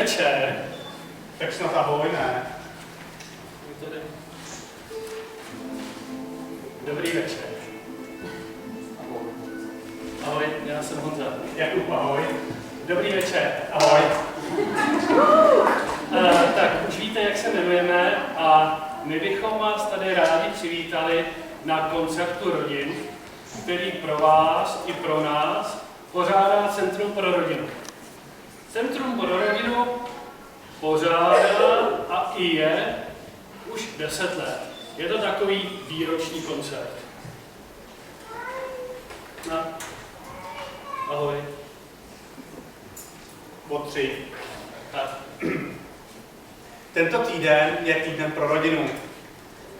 večer. Tak snad ahoj, ne? Dobrý večer. Ahoj, já jsem Honza. Jakub, ahoj. Dobrý večer. Ahoj. Tak už víte, jak se jmenujeme a my bychom vás tady rádi přivítali na koncertu rodin, který pro vás i pro nás pořádá Centrum pro rodinu. Centrum pro rodinu pořádá a i je už 10 let. Je to takový výroční koncert. No. Ahoj. Bod 3. Tak. Tento týden je týden pro rodinu.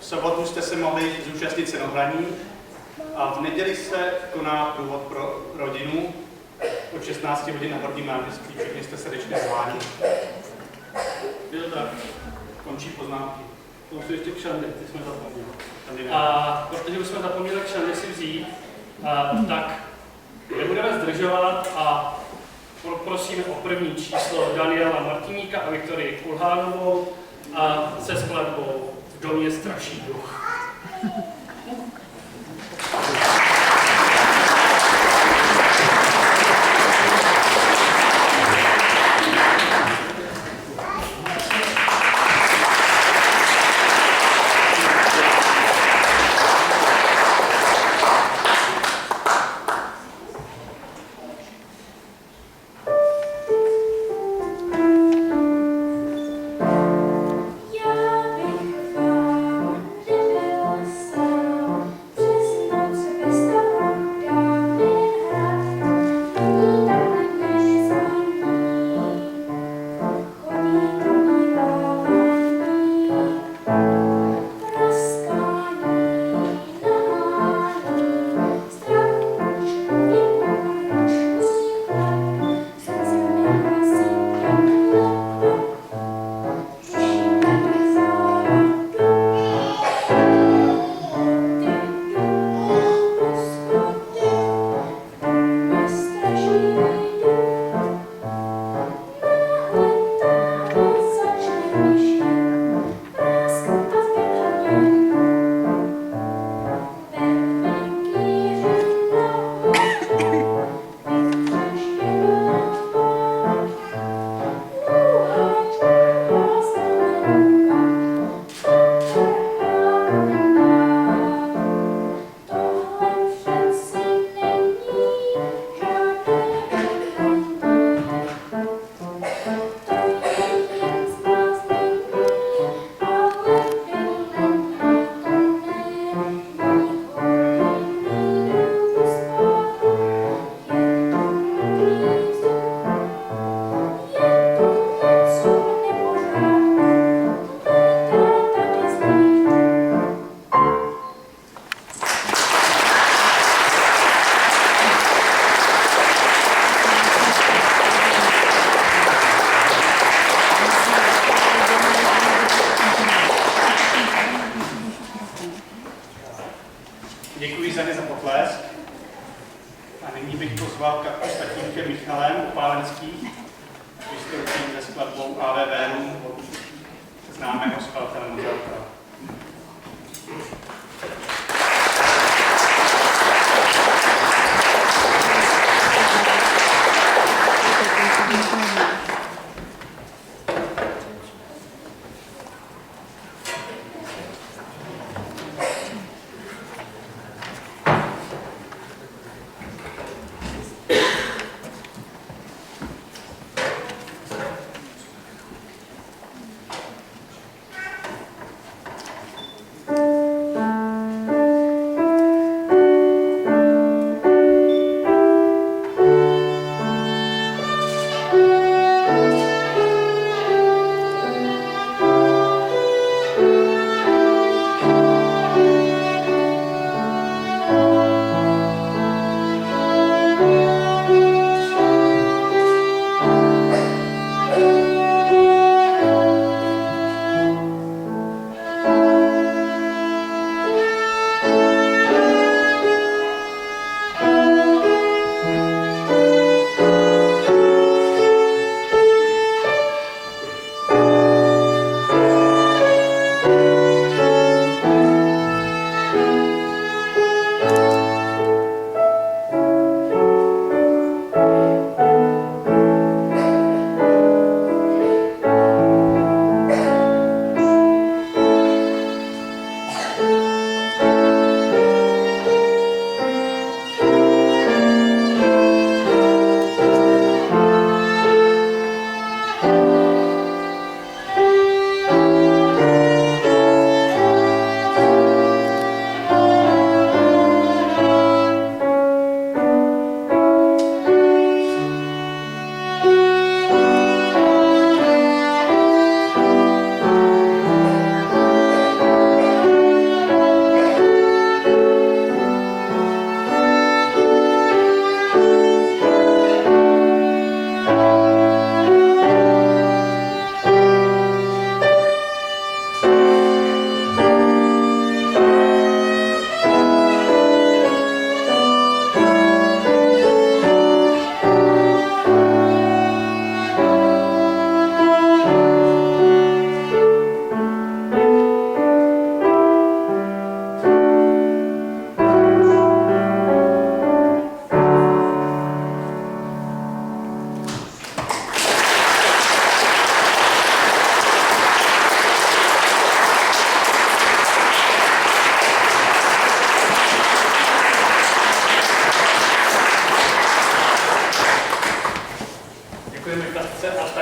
V sobotu jste se mohli zúčastnit cenohraní a v neděli se koná průvod pro rodinu od 16 hodin na Horním náměstí. Všichni jste srdečně zváni. Je to tak. Končí poznámky. To jsou ještě kšandy, ty jsme zapomněli. A protože už jsme zapomněli kšandy si vzít, tak nebudeme zdržovat a prosíme o první číslo Daniela Martiníka a Viktorii Kulhánovou a se skladbou V domě straší duch. Děkuji za ně za potlesk. A nyní bych pozval Katku s tatínkem Michalem Opálenských, vystoupí se skladbou Ave Verum od známého skladatele Mozarta.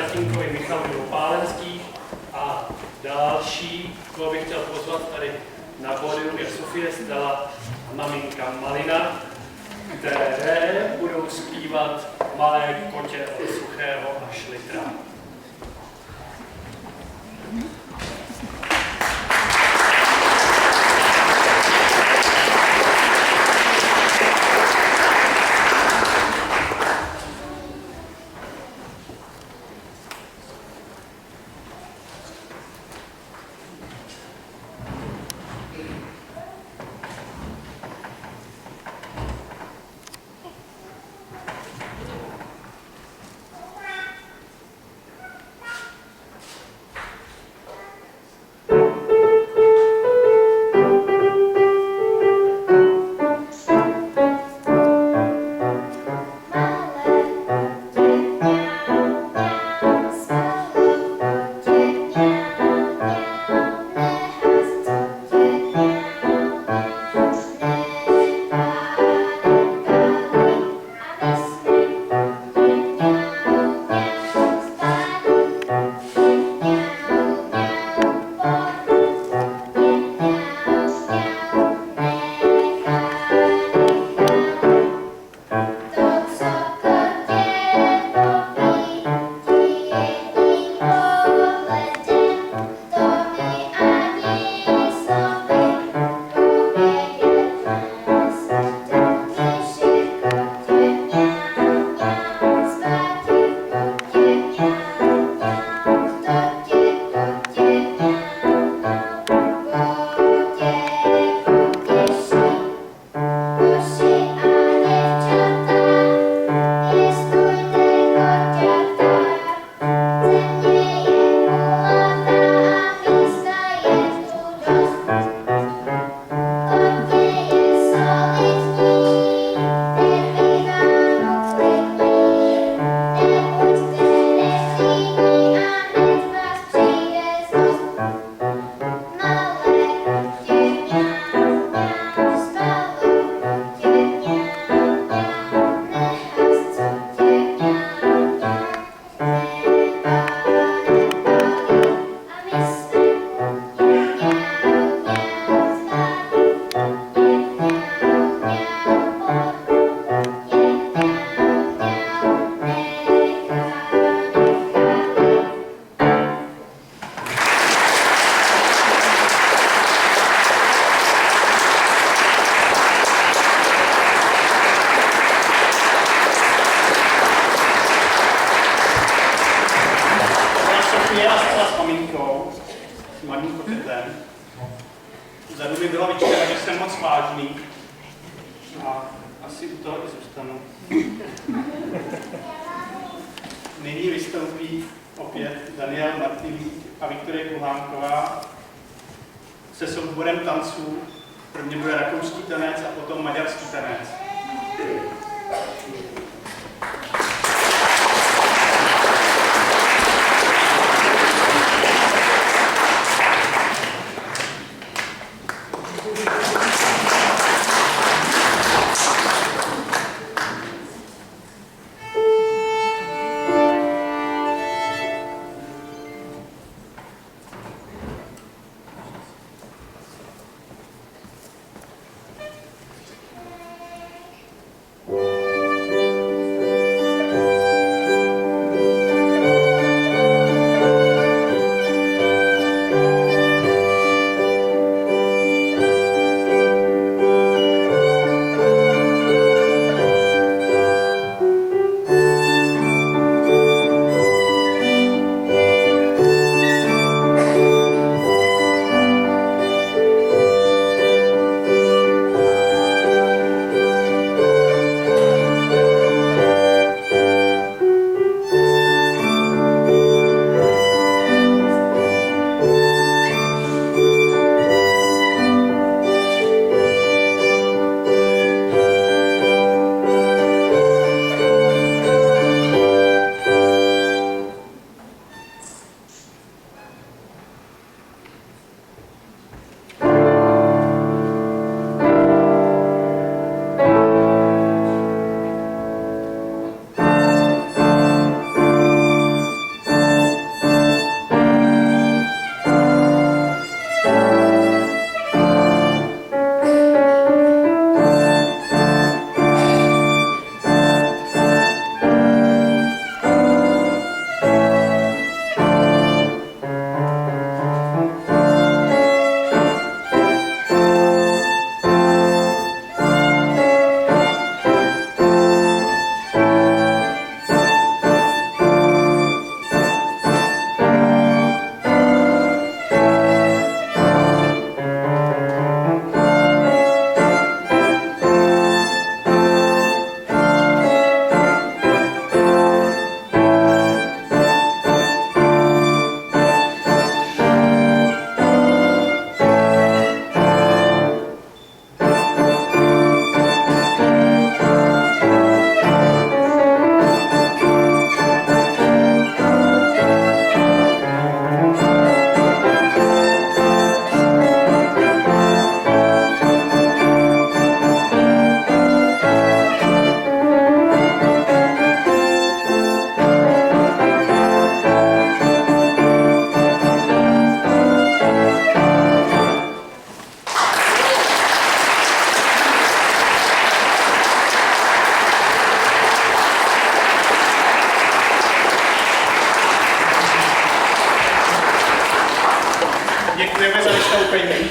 tatínkovi Michalovi Opálenských a další, koho bych chtěl pozvat tady na pódium, je Sofie Stella a maminka Malina, které budou zpívat Malé kotě od Suchého a Šlitra. Vzadu mi bylo vyčteno, že jsem moc vážný a asi u toho i zůstanu. Nyní vystoupí opět Daniel Martilík a Viktorie Kulhánková se souborem tanců. Prvně bude rakouský tanec a potom maďarský tanec. Děkujeme za vystoupení.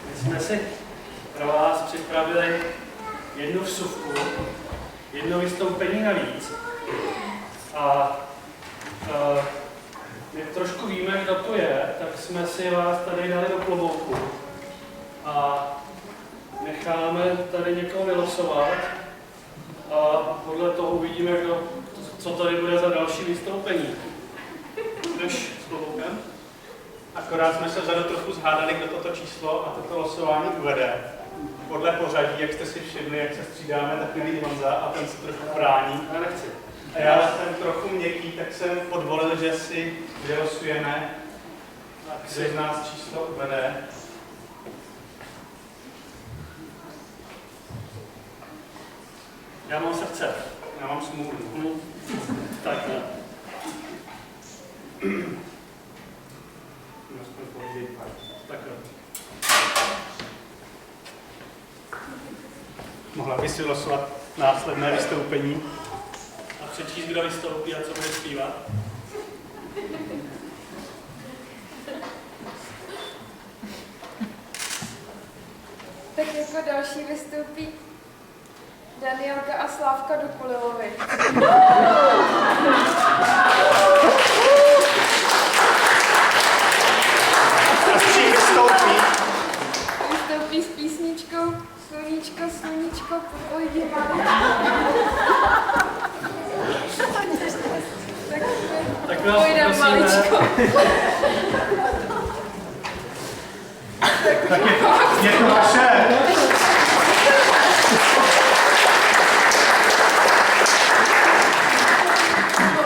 My jsme si pro vás připravili jednu vsuvku, jedno vystoupení navíc. A my trošku víme, kdo to je, tak jsme si vás tady dali do klobouku. A necháme tady někoho vylosovat. A podle toho uvidíme, co tady bude za další vystoupení. Jdeš s kloboukem? Akorát jsme se vzadu trochu zhádali, kdo toto číslo a toto losování uvede. Podle pořadí, jak jste si všimli, jak se střídáme, tak milý Honza a ten se trochu brání. Já nechci. A já jsem trochu měkký, tak jsem podvolil, že si vylosujeme, kdo z nás číslo uvede. Já mám srdce. Já mám smůlu. Tak ne. Tak jo. Mohla bys si vylosovat následné vystoupení? A přečíst, kdo vystoupí a co bude zpívat? Tak jako další vystoupí Danielka a Slávka Dukulilovi. A s čím vystoupí? Vystoupí s písničkou Sluníčko, sluníčko, popojdi maličko. Tak vás Pojdem prosíme. maličko. Tak je to vaše.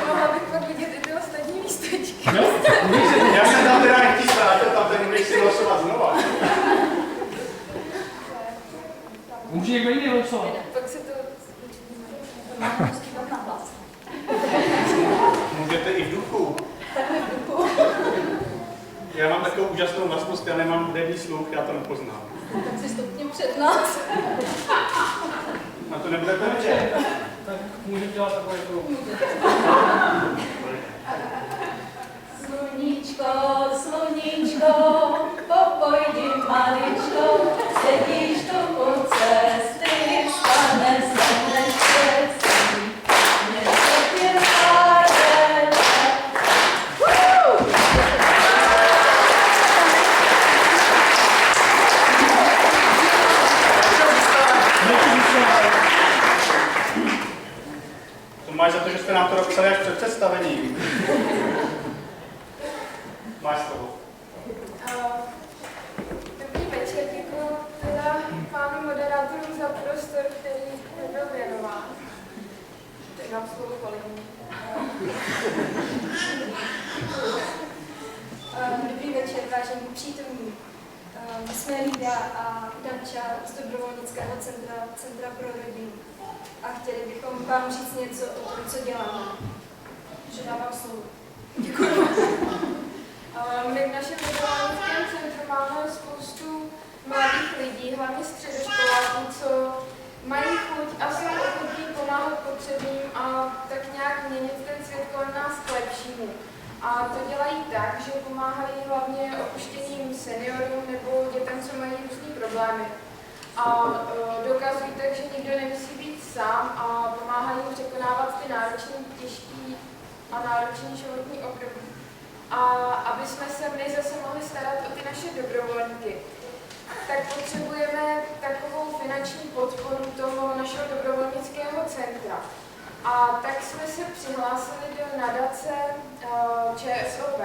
Mohla bych pak vidět i ty ostatní místečky. Já jsem tam teda nechtěl stát, tam teď můžeš si vylosovat znova. Může někdo jiný vylosovat. Pak se to... Můžete i v duchu. Já mám takovou úžasnou vlastnost, já nemám hudební sluch, já to nepoznám. Tak si stupně před nás. Na to nebudete vidět. Tak můžete dělat takové jako... Sluníčko, sluníčko, popojdi maličko, sedíš tu u cesty, stane se neštěstí. Nesvětil pádem. To máš za to, že jste nám to dopsali až před představením. Máš slovo. Dobrý večer, děkuji teda pánu moderátorům za prostor, který mi byl věnován. Teď mám slovo kolegyni. Dobrý večer, vážení přítomní. My jsme Lída a Danča z dobrovolnického centra pro rodinu. A chtěli bychom vám říct něco o tom, co děláme. Předávám slovo. Děkuji. My v našem dobrovolnickém centru máme spoustu mladých lidí, hlavně středoškoláků, co mají chuť a jsou ochotní pomáhat potřebným a tak nějak měnit ten svět kolem nás k lepšímu. A to dělají tak, že pomáhají hlavně opuštěným seniorům nebo dětem, co mají různý problémy. A dokazují tak, že nikdo nemusí být sám a pomáhají překonávat ty náročné, těžké a náročné životní období. A aby jsme se my zase mohli starat o ty naše dobrovolníky, tak potřebujeme takovou finanční podporu toho našeho dobrovolnického centra. A tak jsme se přihlásili do nadace ČSOB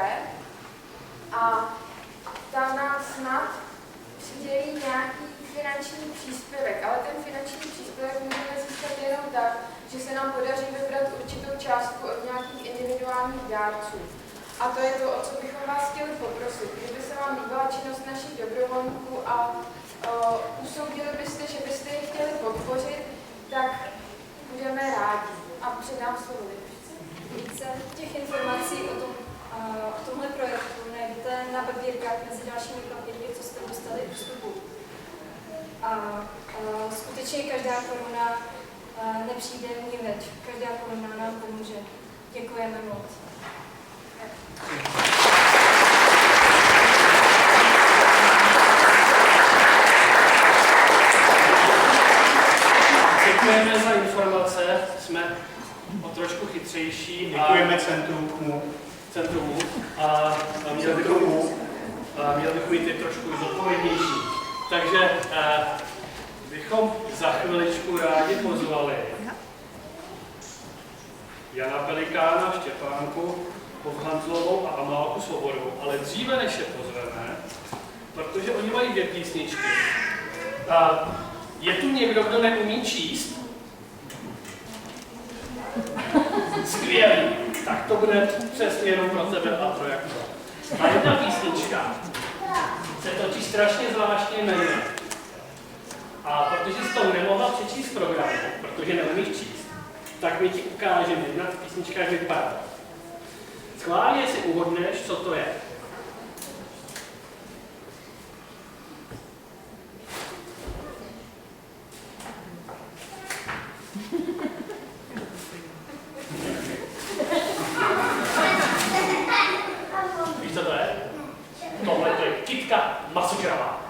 a tam nás snad přidělí nějaký finanční příspěvek, ale ten finanční příspěvek můžeme získat jenom tak, že se nám podaří vybrat určitou částku od nějakých individuálních dárců. A to je to, o co bychom vás chtěli poprosit. Kdyby se vám líbila činnost našich dobrovolníků a usoudili byste, že byste je chtěli podpořit, tak budeme rádi. A předám slovo Libušce. Více těch informací o tomhle projektu najdete na papírkách mezi dalšími papírky, co jste dostali k vstupu. A skutečně každá koruna nepřijde níveč. Každá koruna nám pomůže. Děkujeme moc. Moje centrum a měli bychom být trošku zodpovědnější. Takže bychom za chviličku rádi pozvali Jana Pelikána, Štěpánku, Hanzlovou a Amálku Svobodovou, ale dříve než je pozveme, protože oni mají 2 písničky. Je tu někdo, kdo neumí číst? Skvělý. Tak to bude přesně jenom pro tebe a pro Jakuba. A jedna písnička se totiž strašně zvláštně jmenuje. A protože jsi to nemohla přečíst v programu, protože neumíš číst, tak my ti ukážeme, jedna písnička, jak vypadá. Schválně si uhodneš, co to je. Víš, co to je? Tohle to je Kytka Masožravá.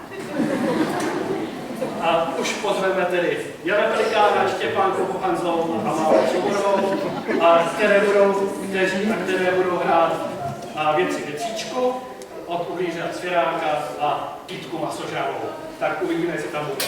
A už pozveme tedy Jana Pelikána, Štěpánku Hanzlovou a Amálku Svobodovou, které budou hrát věcíčku od Uhlíře a Svěráka a Kytku Masožravou. Tak uvidíme, jestli tam bude.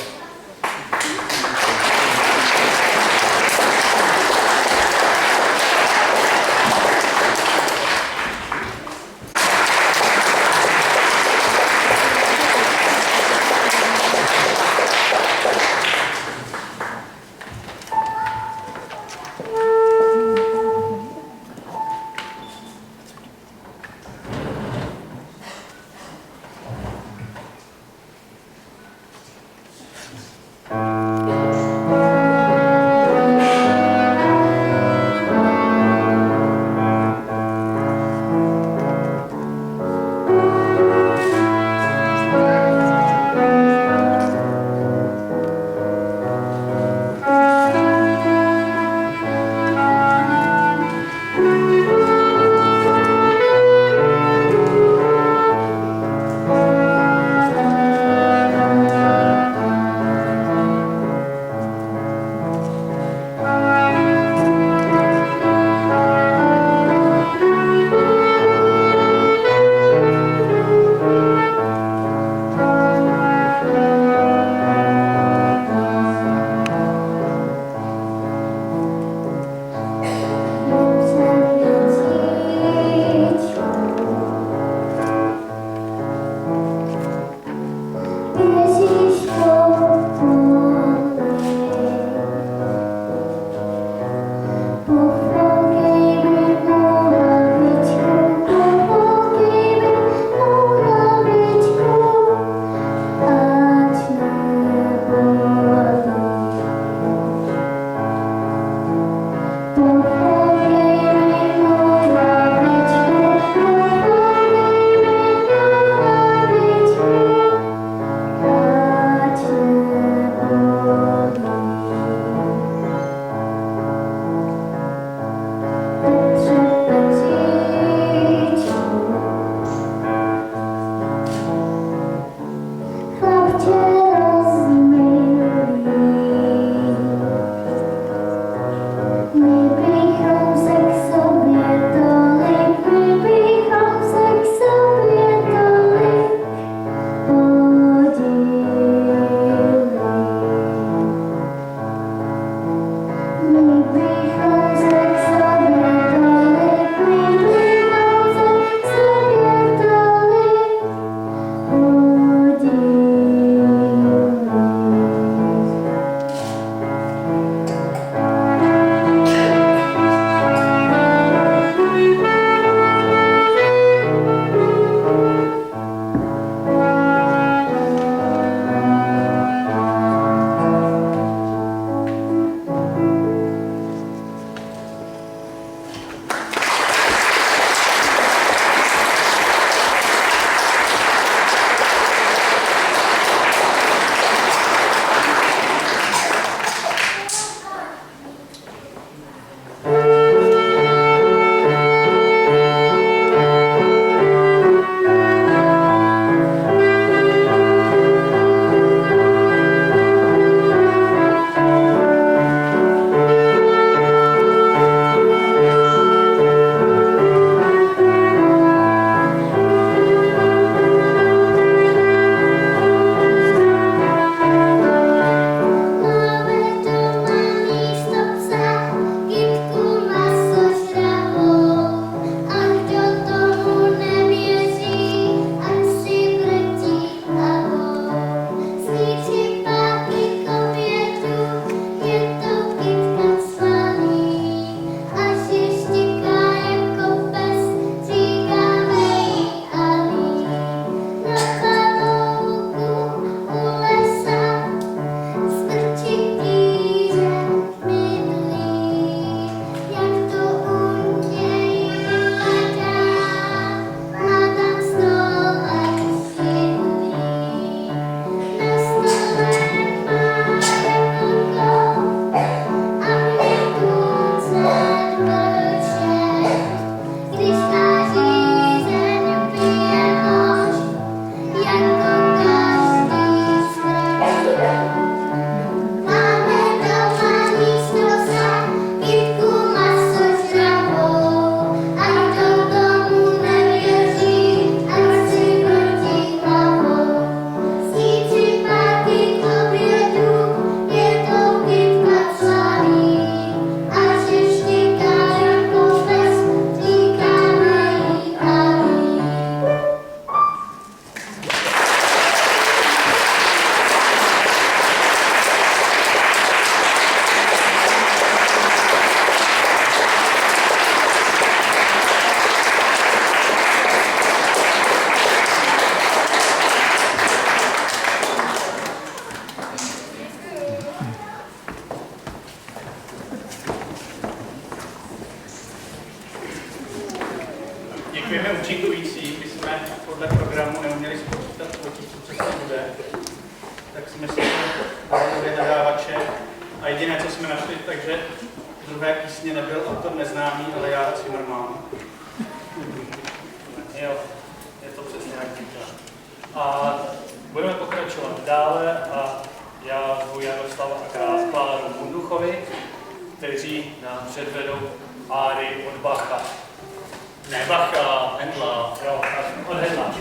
Děkujeme účinkující. My jsme podle programu neuměli spočítat potížů, co to bude. Tak jsme si dali vyhledávače. A jediné, co jsme našli, takže druhé písně nebyl autor neznámý, ale já Zimmermann. Jo, je to přesně jak říká. A budeme pokračovat dále a já zvu Jaroslava a Kláru Munduchovi, kteří nám předvedou áry od Bacha. Ne Bacha, Hendla. Jo, od Hendla.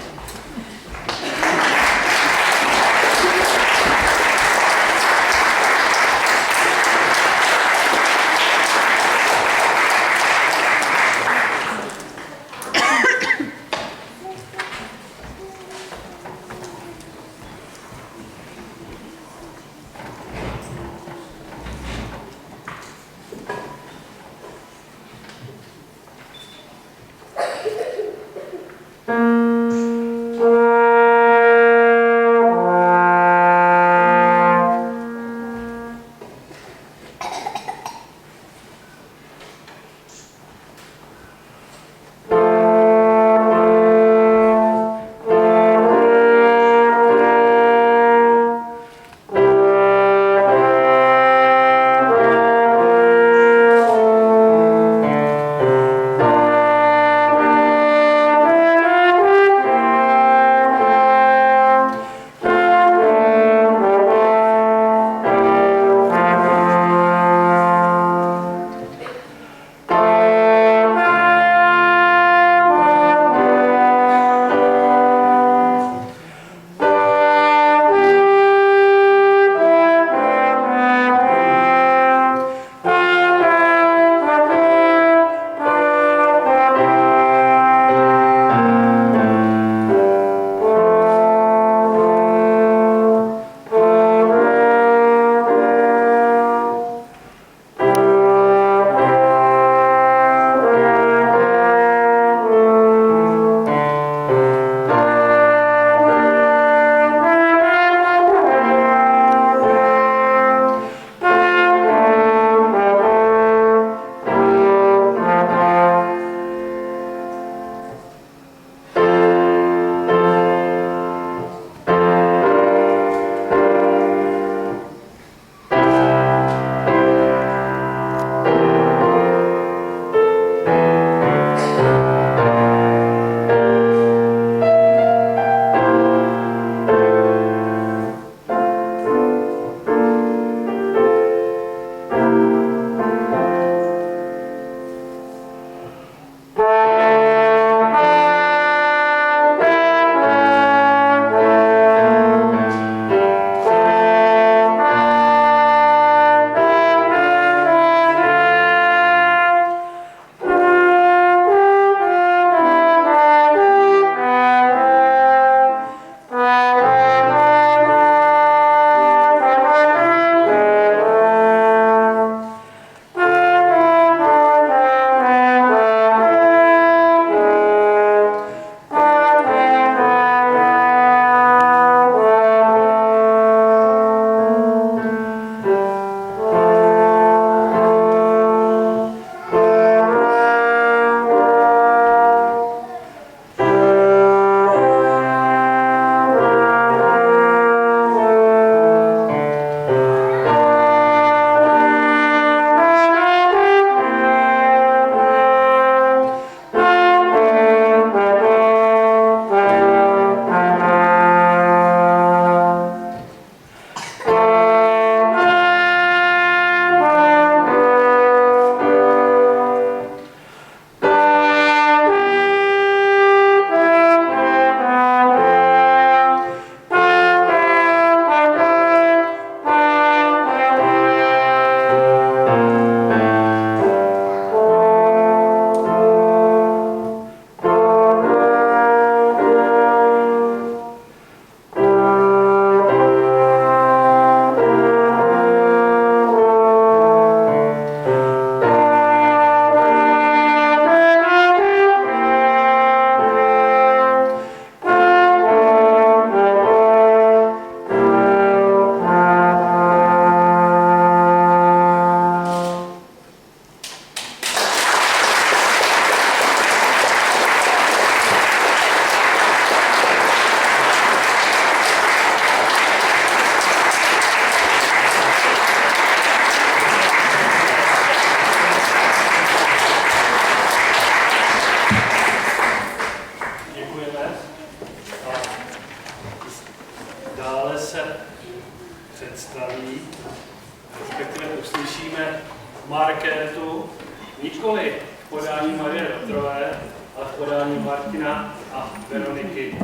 podání Martina a Veroniky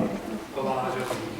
Kovářové.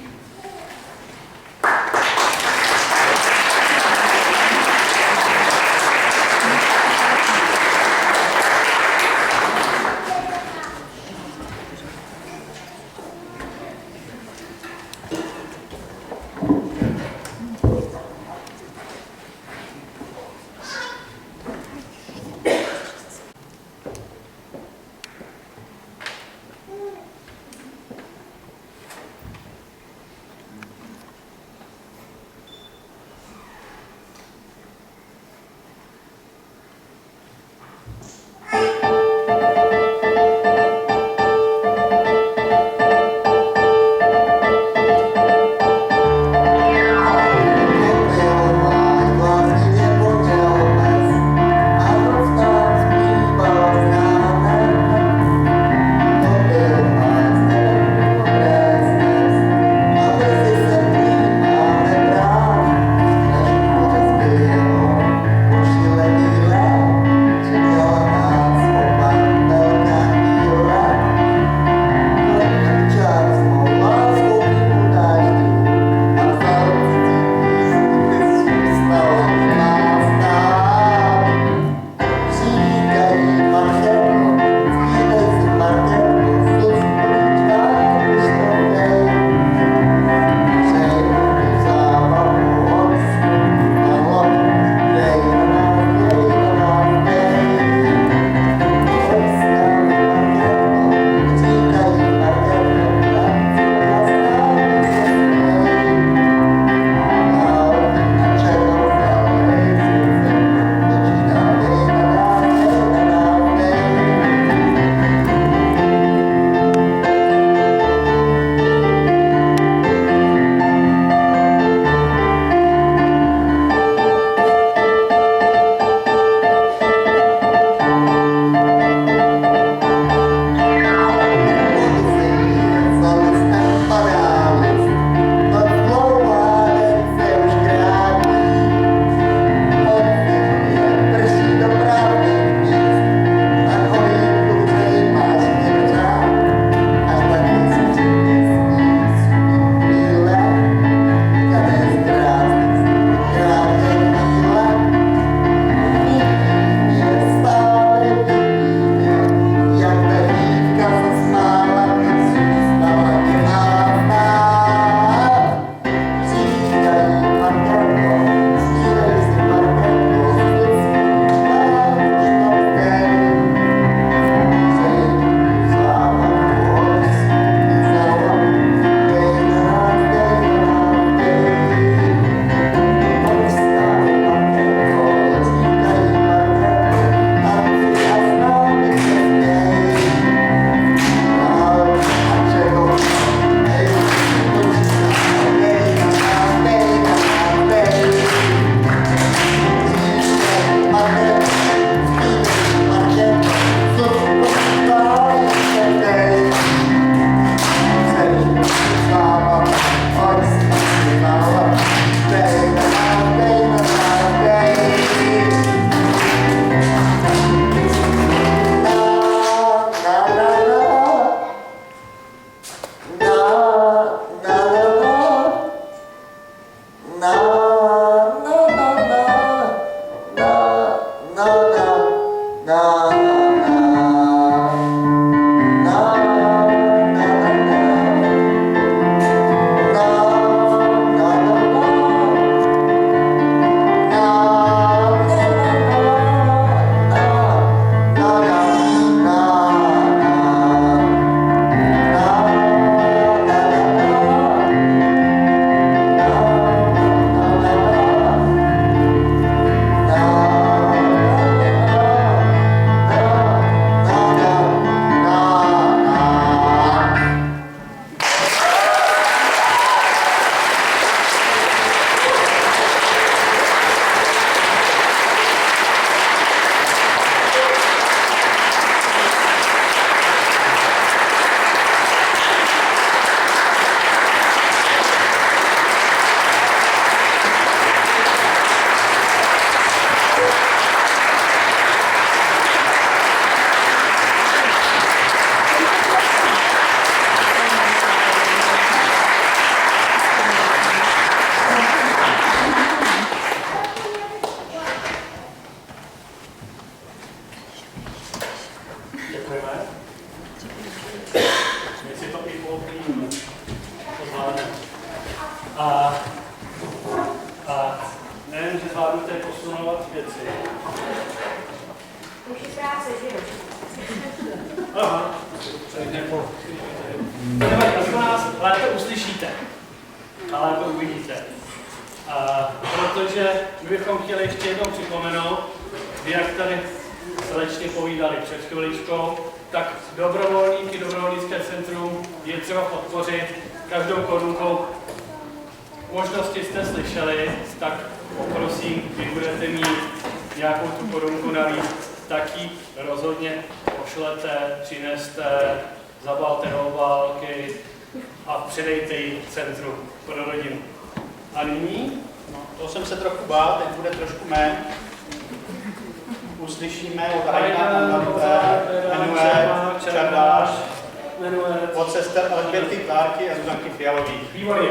My si to i pooplíme. To zvládneme. A nevím, že zvládnu tady posunovat věci. Už je práce, že jo? Aha. Nevadí, aspoň nás lépe uslyšíte. A lépe uvidíte. Protože my bychom chtěli ještě jednou připomenout, jak tady slečně povídali před chviličkou, tak dobrovolníky, dobrovolnické centrum je třeba podpořit každou korunkou. Možnosti jste slyšeli, tak poprosím, když budete mít nějakou tu korunku navíc, tak ji rozhodně pošlete, přineste, zabalte do obálky a předejte ji centru pro rodinu. A nyní? No, to jsem se trochu bál, teď bude trošku méně. Uslyšíme od Hajna Andante, Menuet, Čardáš, od sester Alžběty Klárky a Zuzanky Fialových. Výborně.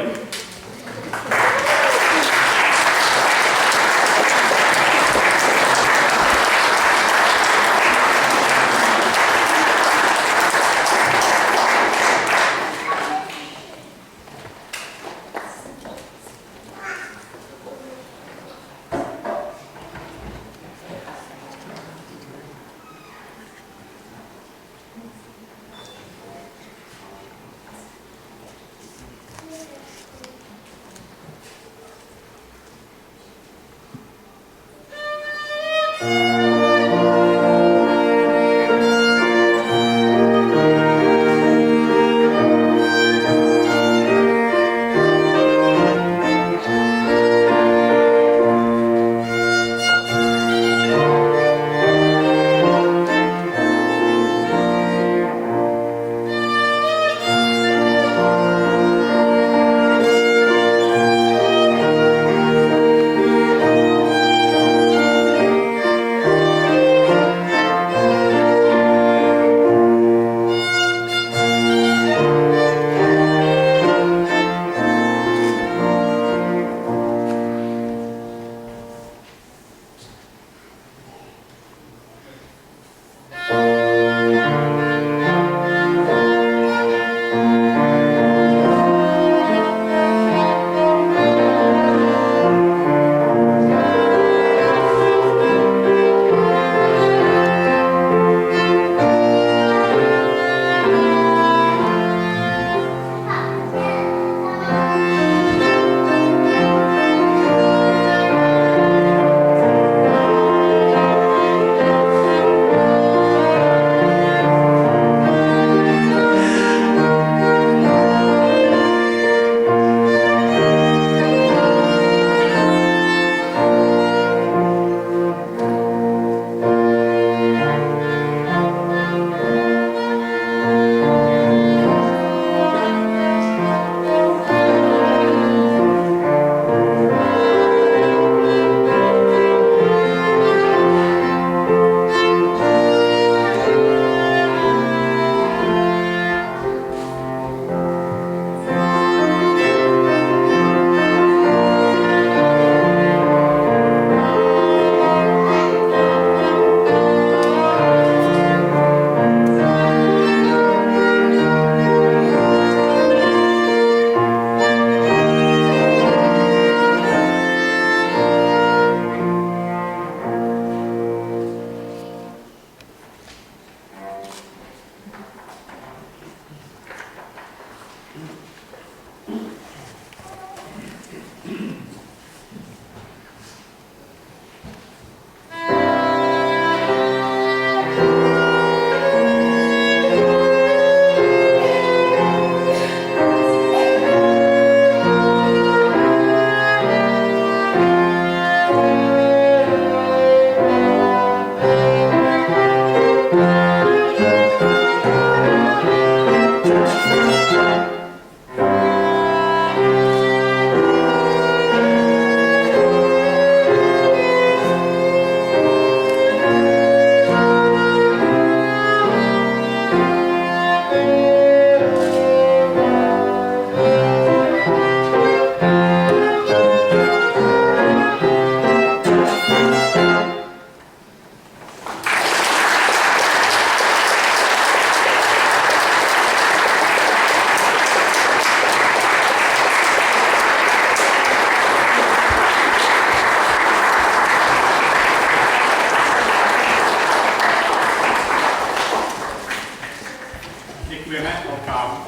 Děkujeme holkám.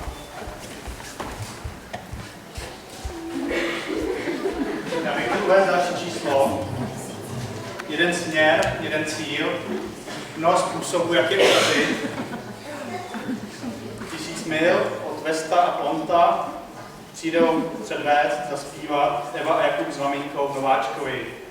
Já bych chtěl uvést další číslo. Jeden směr, jeden cíl, mnoho způsobů, jak je urazit. 1000 mil od Vesta a Ponta přijdou předvést, zaspívat Eva a Jakub s maminkou v Nováčkovi.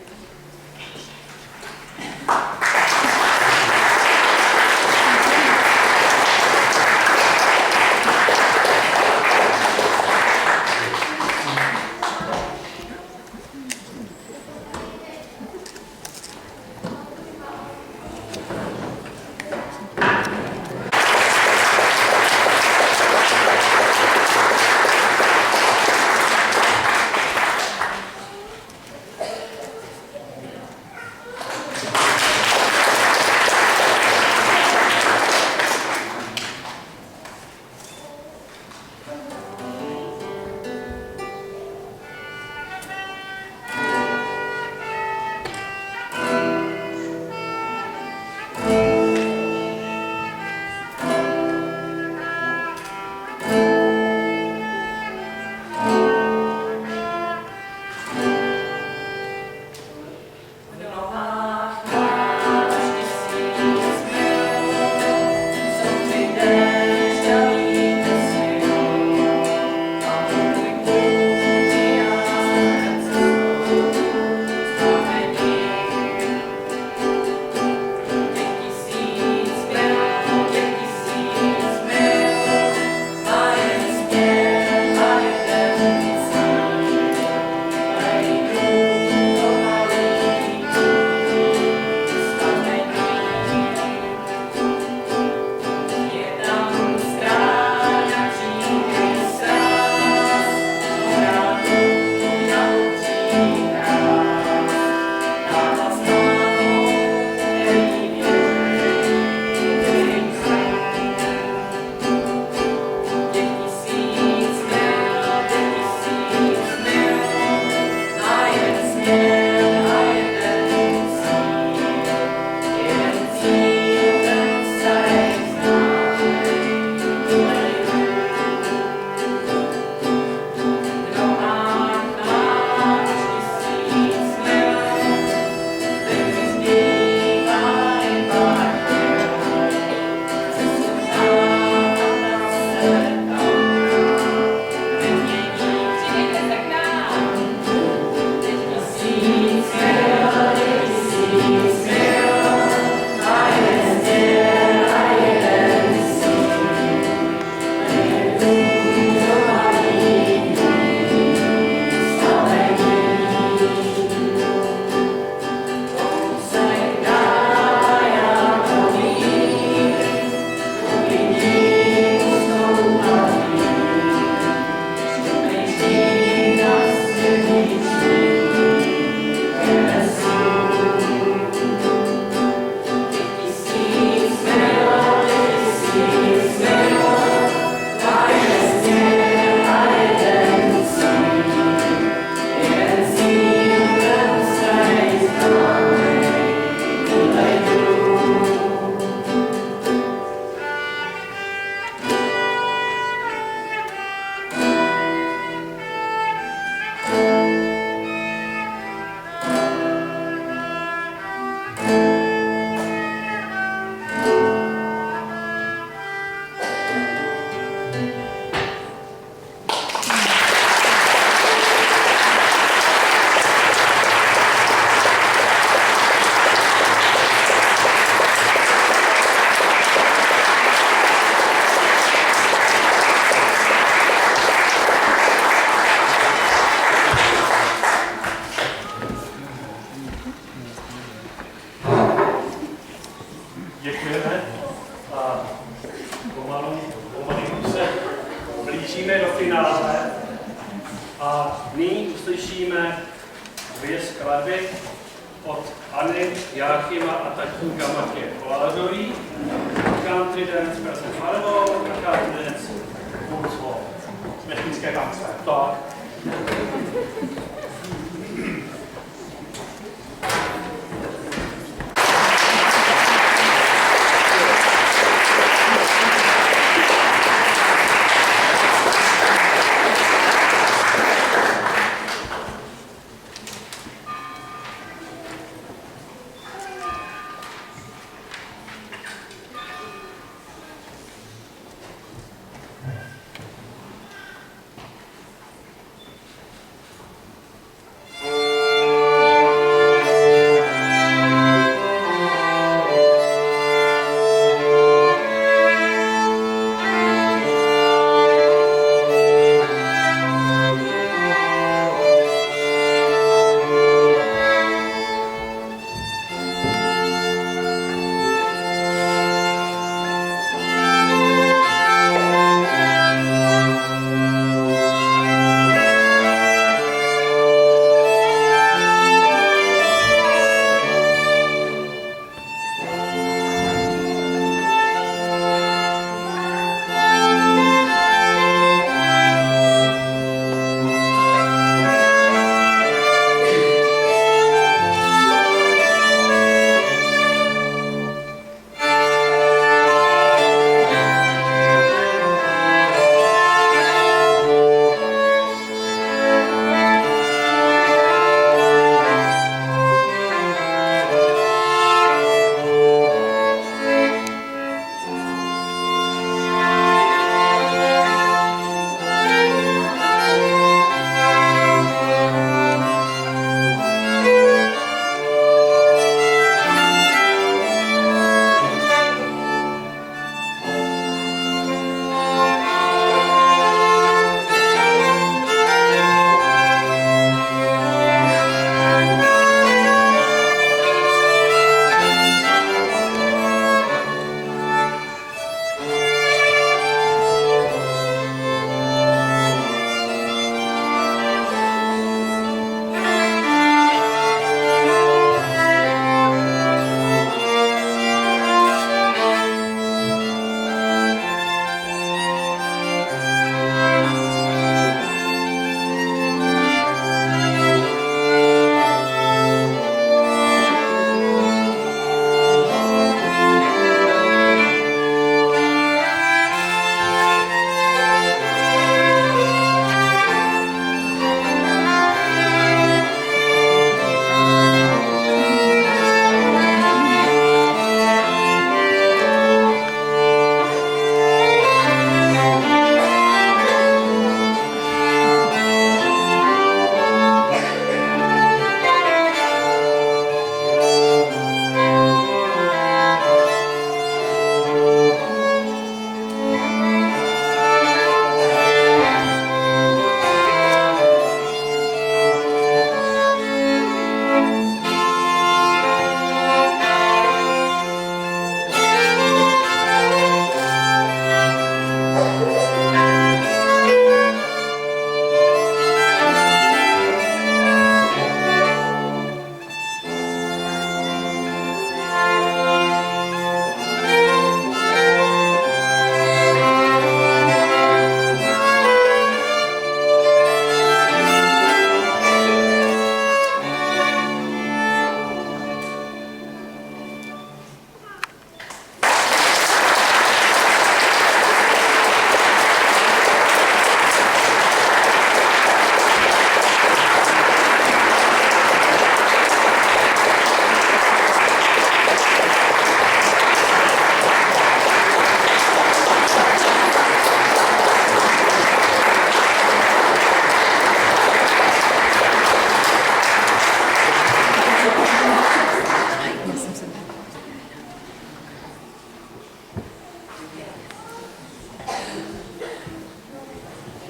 blížíme do finále a nyní uslyšíme dvě skladby od Anny Jáchyma a tatínka Matěje Kolářový, Country Dance Praze Farmou a Country Dance Kurzwol. Městské tance. Tak.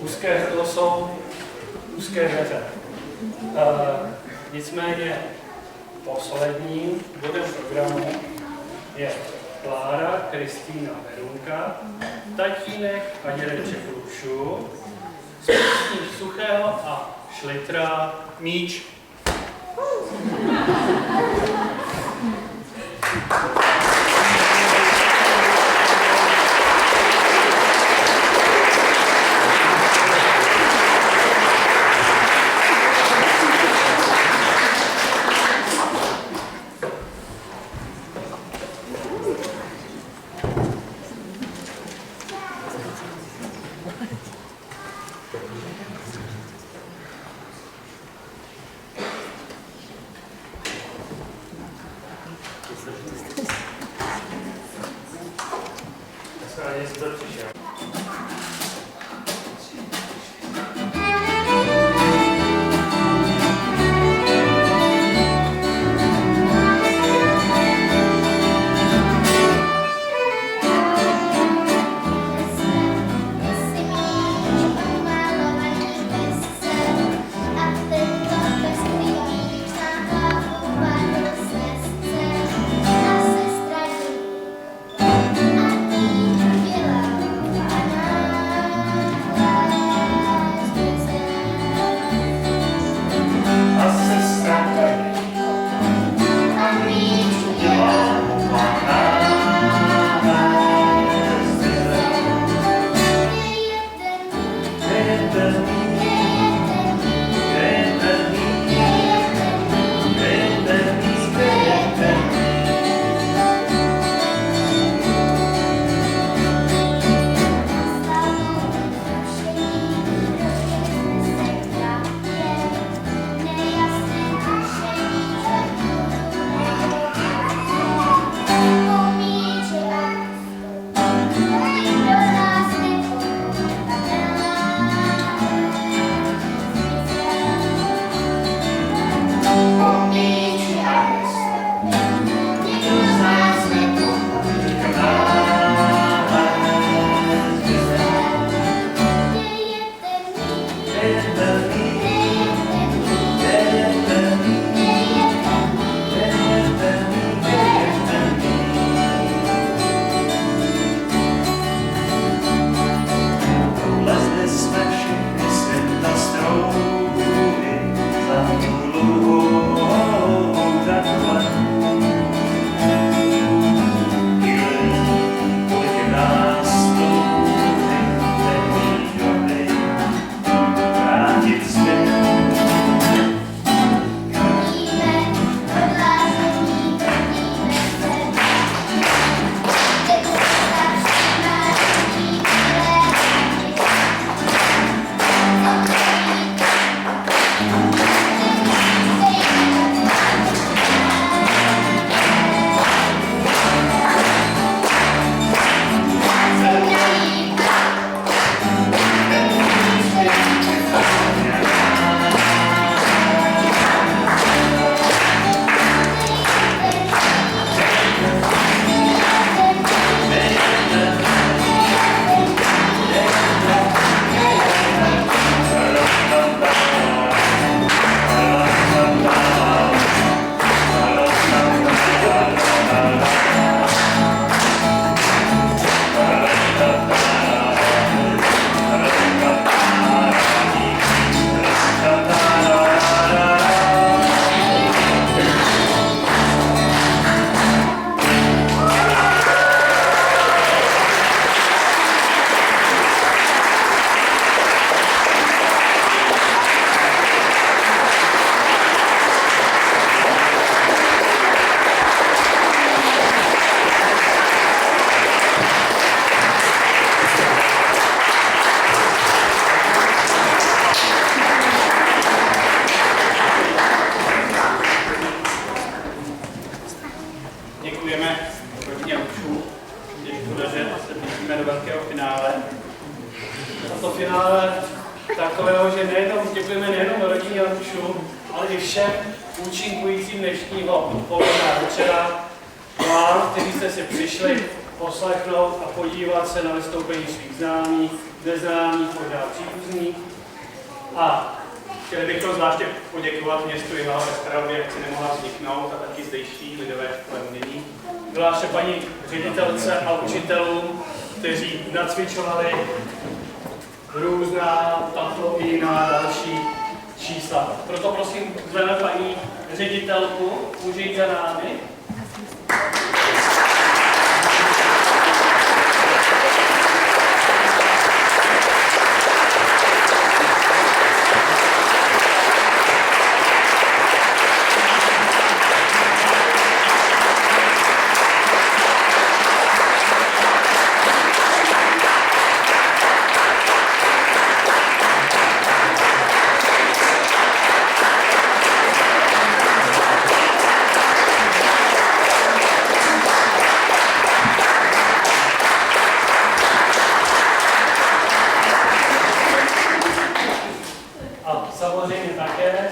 Úzké hrdlo jsou úzké dveře. Nicméně posledním bodem programu je Klára, Kristýna, Verunka, tatínek a dědeček Lušu, z písní Suchého a Šlitra Míč. ale i všem účinkujícím dnešního odpoledne a večera, vám, kteří jste si přišli poslechnout a podívat se na vystoupení svých známých, neznámých, možná příbuzných. A chtěli bychom zvláště poděkovat městu Jihlava ve Strahově, jak se nemohla vzniknout, a taky zdejší lidové škole umění. Zvláště paní ředitelce a učitelům, kteří nacvičovali různá tato i jiná další čísla. Proto prosím zveme paní ředitelku, může jít za námi.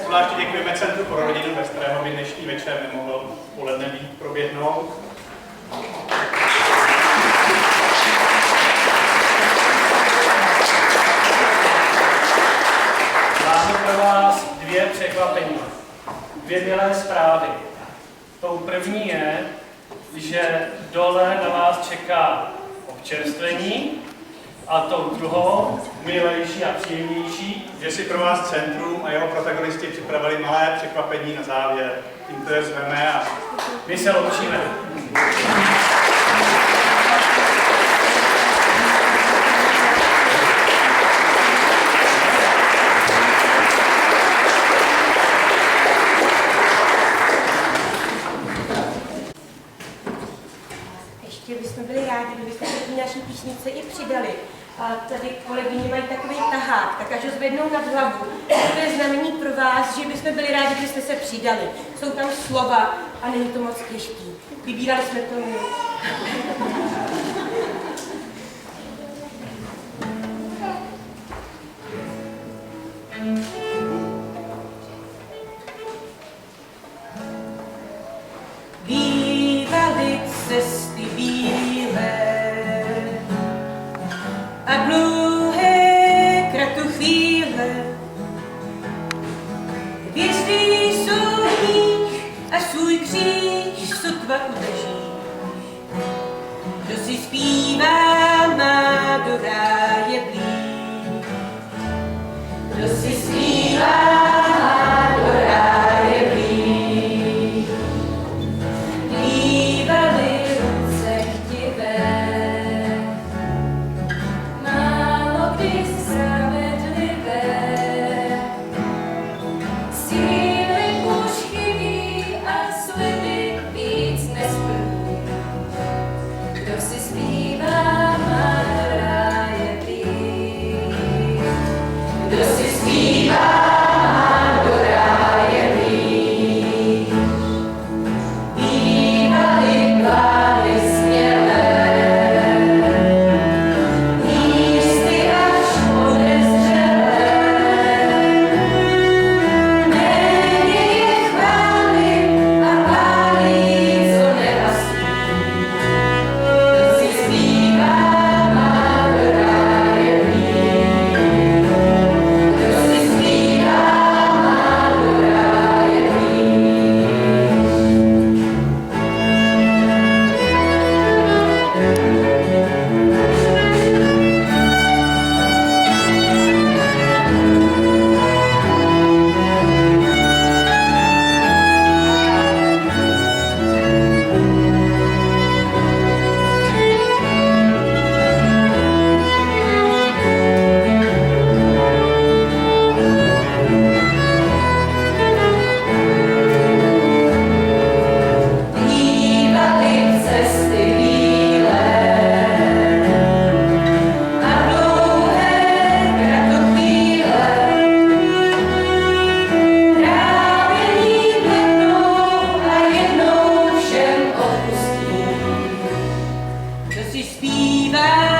Zvláště děkujeme Centru pro rodinu ve Strahově, dnešní večer nemohl poledne být proběhnout. Máme pro vás dvě překvapení, dvě milé zprávy. Tou první je, že dole na vás čeká občerstvení, a tou druhou, milejší a příjemnější, že si pro vás centrum a jeho protagonisti připravili malé překvapení na závěr. Tímto je zveme a my se loučíme. Ještě bychom byli rádi, kdybyste se k naší písnice i přidali. A tady kolegyně mají takový tahák, tak až ho zvednou nad hlavu. To je znamení pro vás, že bychom byli rádi, kdybyste se přidali. Jsou tam slova a není to moc těžký. Vybírali jsme to my. Bývaly cesty bílé a dlouhé kratochvíle. Hvězdy jsou v nich a svůj kříž sotva udrží. Kdo si zpívá, má do ráje blíž. Kdo si zpívá, má do ráje blíž. Bývaly ruce chtivé, málo kdy spravedlivé. Síly už chybí a sliby víc nesplní. Kdo si zpívá, má do ráje blíž. Kdo si zpívá, má do ráje blíž. Bývaly plány smělé, místy až podezřelé. Méně je chvály a pálí, co nehasí. Kdo si zpívá, má do ráje blíž. Kdo si zpívá, má do ráje blíž. Bývaly cesty bílé a dlouhé kratochvíle. Trápení jednou a jednou všem odpustí. Kdo si zpívá,